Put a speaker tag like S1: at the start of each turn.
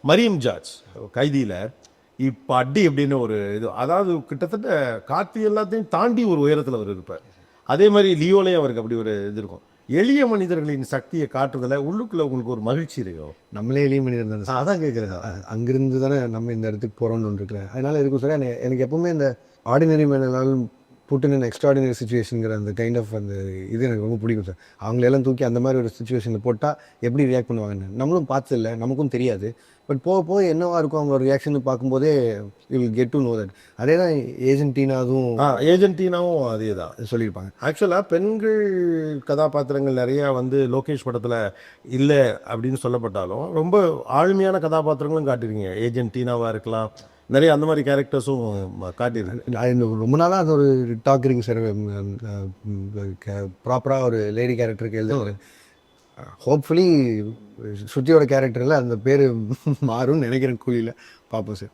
S1: Mariam George கைதியில் இப்போ அடி அப்படின்னு ஒரு இது, அதாவது கிட்டத்தட்ட கார்த்தி எல்லாத்தையும் தாண்டி ஒரு உயரத்தில் அவர் இருப்பார். அதே மாதிரி லியோலையும் அவருக்கு அப்படி ஒரு இது இருக்கும். எளிய மனிதர்களின் சக்தியை காட்டுறதுல உள்ளுக்குள்ள உங்களுக்கு ஒரு மகிழ்ச்சி இருக்கும்.
S2: நம்மளே எளிய மனிதர் தானே.
S1: அதான் கேட்குறேன்.
S2: அங்கிருந்து தானே நம்ம இந்த இடத்துக்கு போகிறோம்னு ஒன்று இருக்கிறேன். அதனால இருக்கும் சார். எனக்கு எப்பவுமே இந்த ஆர்டினரி மேனால் புட்டின் அண்ட் எக்ஸ்ட்ராடினரி சுச்சுவேஷனுங்கிற அந்த கைண்ட் ஆஃப் அந்த இது எனக்கு ரொம்ப பிடிக்கும் சார். அவங்களெல்லாம் தூக்கி அந்த மாதிரி ஒரு சுச்சுவேஷனில் போட்டால் எப்படி ரியாக்ட் பண்ணுவாங்கன்னு நம்மளும் பார்த்ததில்ல, நமக்கும் தெரியாது. பட் போக போக என்னவா இருக்கும் அவங்க ரியாக்ஷன் பார்க்கும்போதே you will get to know that. அதே தான் ஏஜென்டினாவும்
S1: ஏஜென்டினாவும் அதே தான்
S2: சொல்லியிருப்பாங்க.
S1: ஆக்சுவலாக பெண்கள் கதாபாத்திரங்கள் நிறையா வந்து லோகேஷ் படத்தில் இல்லை அப்படின்னு சொல்லப்பட்டாலும் ரொம்ப ஆளுமையான கதாபாத்திரங்களும் காட்டிருக்கீங்க. ஏஜென்டினாவாக இருக்கலாம், நிறைய அந்த மாதிரி கேரக்டர்ஸும் காட்டியிருக்கு.
S2: நான் ரொம்ப நாளாக அது ஒரு டாக்குறீங்க சார். ப்ராப்பராக ஒரு லேடி கேரக்டருக்கு எழுத ஹோப்ஃபுல்லி ஸ்ருதியோட கேரக்டரில் அந்த பேர் மாறும்னு நினைக்கிறேன். கூலியில் பார்ப்போம் சார்.